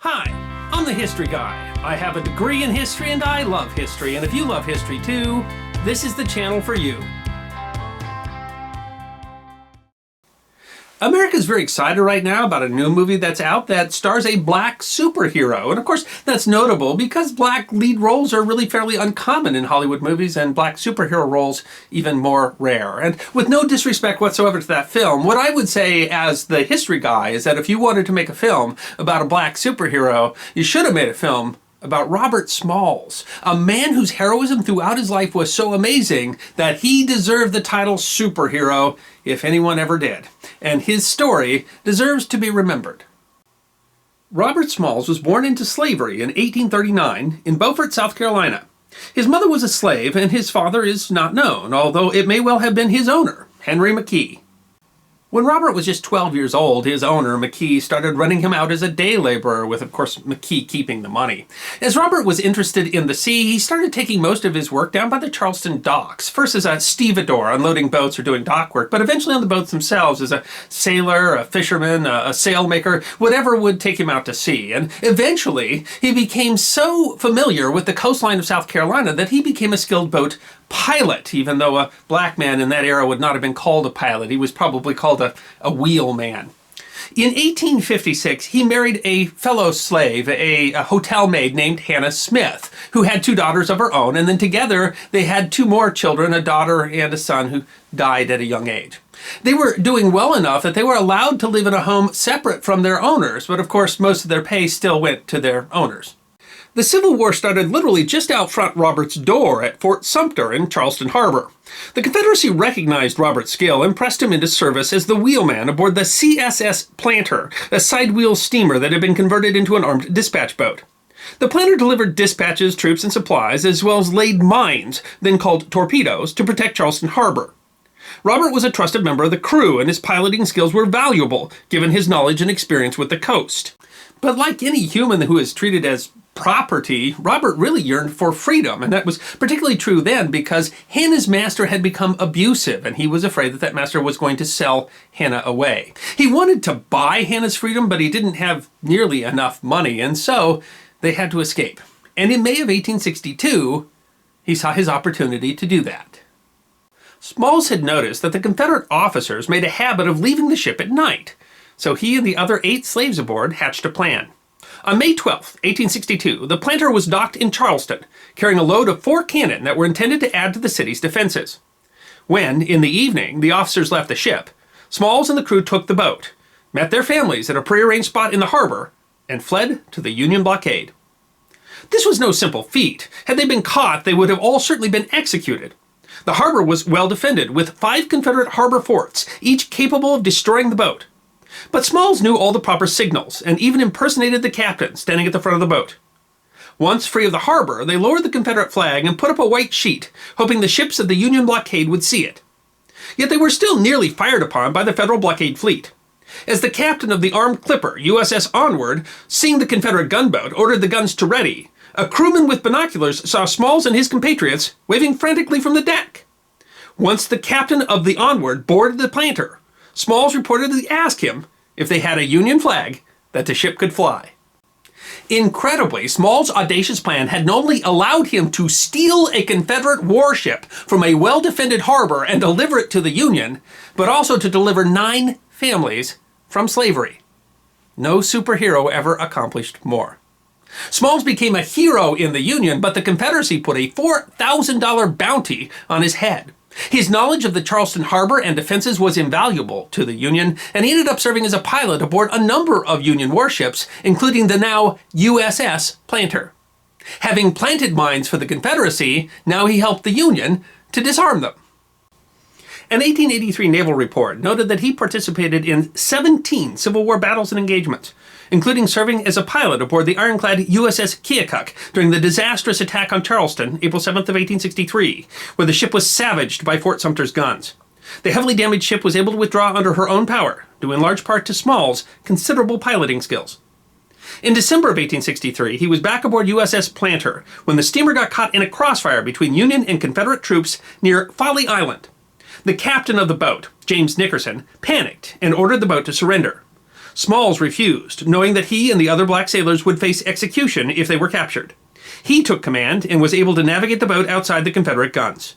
Hi, I'm the History Guy. I have a degree in history and I love history, and if you love history too, this is the channel for you. America's very excited right now about a new movie that's out that stars a black superhero. And of course, that's notable because black lead roles are really fairly uncommon in Hollywood movies and black superhero roles even more rare. And with no disrespect whatsoever to that film, what I would say as the history guy is that if you wanted to make a film about a black superhero, you should have made a film about Robert Smalls, a man whose heroism throughout his life was so amazing that he deserved the title superhero if anyone ever did. And his story deserves to be remembered. Robert Smalls was born into slavery in 1839 in Beaufort, South Carolina. His mother was a slave and his father is not known, although it may well have been his owner, Henry McKee. When Robert was just 12 years old, his owner, McKee, started running him out as a day laborer, with, of course, McKee keeping the money. As Robert was interested in the sea, he started taking most of his work down by the Charleston docks, first as a stevedore, unloading boats or doing dock work, but eventually on the boats themselves as a sailor, a fisherman, a sailmaker, whatever would take him out to sea. And eventually, he became so familiar with the coastline of South Carolina that he became a skilled boat pilot, even though a black man in that era would not have been called a pilot. He was probably called a wheelman. In 1856, he married a fellow slave, a hotel maid named Hannah Smith, who had two daughters of her own, and then together they had two more children, a daughter and a son who died at a young age. They were doing well enough that they were allowed to live in a home separate from their owners, but of course most of their pay still went to their owners. The Civil War started literally just out front Robert's door at Fort Sumter in Charleston Harbor. The Confederacy recognized Robert's skill and pressed him into service as the wheelman aboard the CSS Planter, a side-wheel steamer that had been converted into an armed dispatch boat. The Planter delivered dispatches, troops, and supplies, as well as laid mines, then called torpedoes, to protect Charleston Harbor. Robert was a trusted member of the crew, and his piloting skills were valuable, given his knowledge and experience with the coast. But like any human who is treated as property, Robert really yearned for freedom, and that was particularly true then because Hannah's master had become abusive, and he was afraid that that master was going to sell Hannah away. He wanted to buy Hannah's freedom, but he didn't have nearly enough money, and so they had to escape. And in May of 1862, he saw his opportunity to do that. Smalls had noticed that the Confederate officers made a habit of leaving the ship at night, so he and the other 8 slaves aboard hatched a plan. On May 12, 1862, the Planter was docked in Charleston, carrying a load of 4 cannon that were intended to add to the city's defenses. When, in the evening, the officers left the ship, Smalls and the crew took the boat, met their families at a prearranged spot in the harbor, and fled to the Union blockade. This was no simple feat. Had they been caught, they would have all certainly been executed. The harbor was well defended, with 5 Confederate harbor forts, each capable of destroying the boat. But Smalls knew all the proper signals, and even impersonated the captain standing at the front of the boat. Once free of the harbor, they lowered the Confederate flag and put up a white sheet, hoping the ships of the Union blockade would see it. Yet they were still nearly fired upon by the Federal blockade fleet. As the captain of the armed clipper, USS Onward, seeing the Confederate gunboat, ordered the guns to ready, a crewman with binoculars saw Smalls and his compatriots waving frantically from the deck. Once the captain of the Onward boarded the Planter, Smalls reportedly asked him if they had a Union flag that the ship could fly. Incredibly, Smalls' audacious plan had not only allowed him to steal a Confederate warship from a well-defended harbor and deliver it to the Union, but also to deliver 9 families from slavery. No superhero ever accomplished more. Smalls became a hero in the Union, but the Confederacy put a $4,000 bounty on his head. His knowledge of the Charleston harbor and defenses was invaluable to the Union, and he ended up serving as a pilot aboard a number of Union warships, including the now USS Planter. Having planted mines for the Confederacy, now he helped the Union to disarm them. An 1883 naval report noted that he participated in 17 Civil War battles and engagements, including serving as a pilot aboard the ironclad USS Keokuk during the disastrous attack on Charleston, April 7th of 1863, where the ship was savaged by Fort Sumter's guns. The heavily damaged ship was able to withdraw under her own power, due in large part to Smalls' considerable piloting skills. In December of 1863, he was back aboard USS Planter when the steamer got caught in a crossfire between Union and Confederate troops near Folly Island. The captain of the boat, James Nickerson, panicked and ordered the boat to surrender. Smalls refused, knowing that he and the other black sailors would face execution if they were captured. He took command and was able to navigate the boat outside the Confederate guns.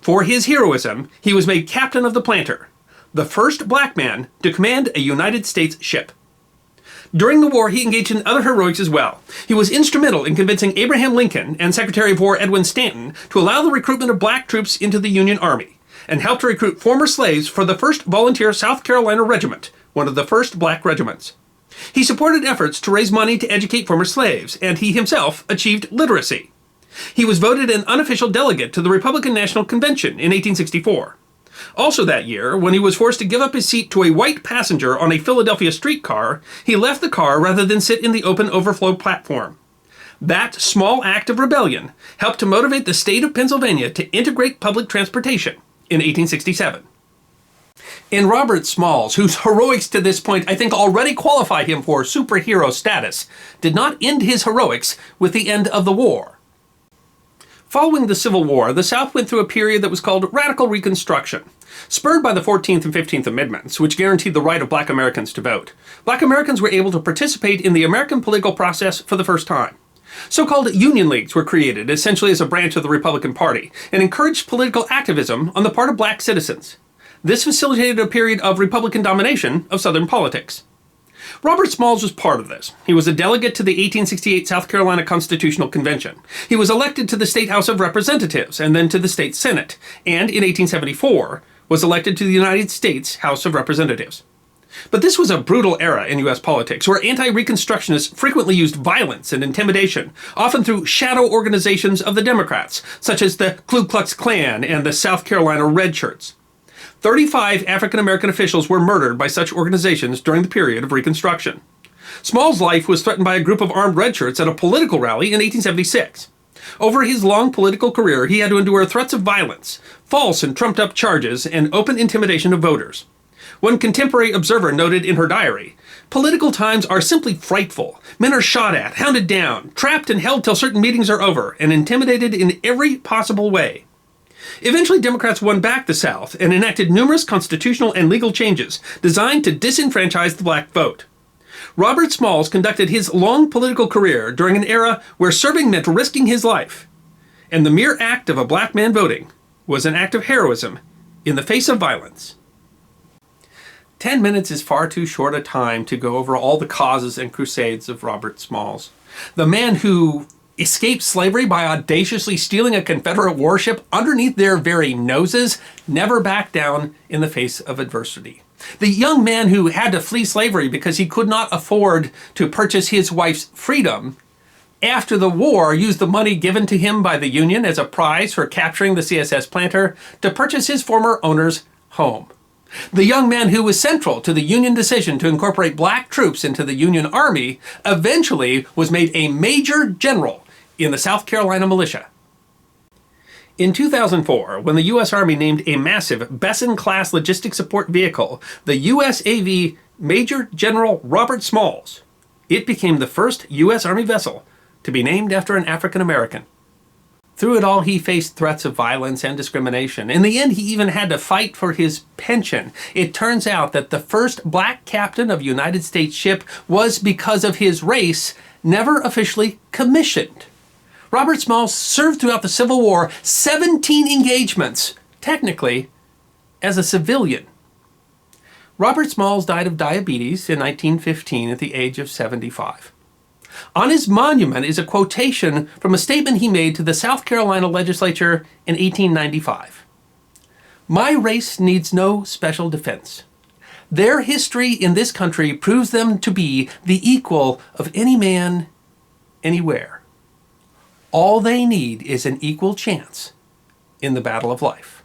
For his heroism, he was made captain of the Planter, the first black man to command a United States ship. During the war, he engaged in other heroics as well. He was instrumental in convincing Abraham Lincoln and Secretary of War Edwin Stanton to allow the recruitment of black troops into the Union Army, and helped to recruit former slaves for the 1st Volunteer South Carolina Regiment, one of the first black regiments. He supported efforts to raise money to educate former slaves, and he himself achieved literacy. He was voted an unofficial delegate to the Republican National Convention in 1864. Also that year, when he was forced to give up his seat to a white passenger on a Philadelphia streetcar, he left the car rather than sit in the open overflow platform. That small act of rebellion helped to motivate the state of Pennsylvania to integrate public transportation in 1867. And Robert Smalls, whose heroics to this point I think already qualify him for superhero status, did not end his heroics with the end of the war. Following the Civil War, the South went through a period that was called Radical Reconstruction. Spurred by the 14th and 15th Amendments, which guaranteed the right of black Americans to vote, black Americans were able to participate in the American political process for the first time. So-called Union Leagues were created, essentially as a branch of the Republican Party, and encouraged political activism on the part of black citizens. This facilitated a period of Republican domination of Southern politics. Robert Smalls was part of this. He was a delegate to the 1868 South Carolina Constitutional Convention. He was elected to the State House of Representatives and then to the State Senate, and in 1874 was elected to the United States House of Representatives. But this was a brutal era in U.S. politics, where anti-Reconstructionists frequently used violence and intimidation, often through shadow organizations of the Democrats, such as the Ku Klux Klan and the South Carolina Red Shirts. 35 African-American officials were murdered by such organizations during the period of Reconstruction. Smalls' life was threatened by a group of armed redshirts at a political rally in 1876. Over his long political career, he had to endure threats of violence, false and trumped-up charges, and open intimidation of voters. One contemporary observer noted in her diary, "Political times are simply frightful. Men are shot at, hounded down, trapped and held till certain meetings are over, and intimidated in every possible way." Eventually, Democrats won back the South and enacted numerous constitutional and legal changes designed to disenfranchise the black vote. Robert Smalls conducted his long political career during an era where serving meant risking his life, and the mere act of a black man voting was an act of heroism in the face of violence. 10 minutes is far too short a time to go over all the causes and crusades of Robert Smalls. The man who escaped slavery by audaciously stealing a Confederate warship underneath their very noses, never backed down in the face of adversity. The young man who had to flee slavery because he could not afford to purchase his wife's freedom, after the war used the money given to him by the Union as a prize for capturing the CSS Planter to purchase his former owner's home. The young man who was central to the Union decision to incorporate black troops into the Union Army eventually was made a major general in the South Carolina militia. In 2004, when the U.S. Army named a massive Besson-class logistic support vehicle the USAV Major General Robert Smalls, it became the first U.S. Army vessel to be named after an African American. Through it all, he faced threats of violence and discrimination. In the end, he even had to fight for his pension. It turns out that the first black captain of a United States ship was, because of his race, never officially commissioned. Robert Smalls served throughout the Civil War 17 engagements, technically, as a civilian. Robert Smalls died of diabetes in 1915 at the age of 75. On his monument is a quotation from a statement he made to the South Carolina legislature in 1895. "My race needs no special defense. Their history in this country proves them to be the equal of any man, anywhere. All they need is an equal chance in the battle of life."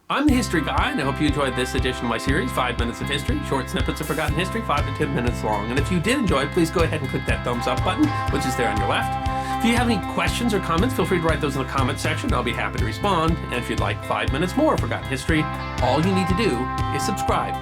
I'm the History Guy, and I hope you enjoyed this edition of my series, 5 Minutes of History, short snippets of forgotten history, 5 to 10 minutes long. And if you did enjoy it, please go ahead and click that thumbs up button, which is there on your left. If you have any questions or comments, feel free to write those in the comments section. I'll be happy to respond. And if you'd like 5 minutes more of forgotten history, all you need to do is subscribe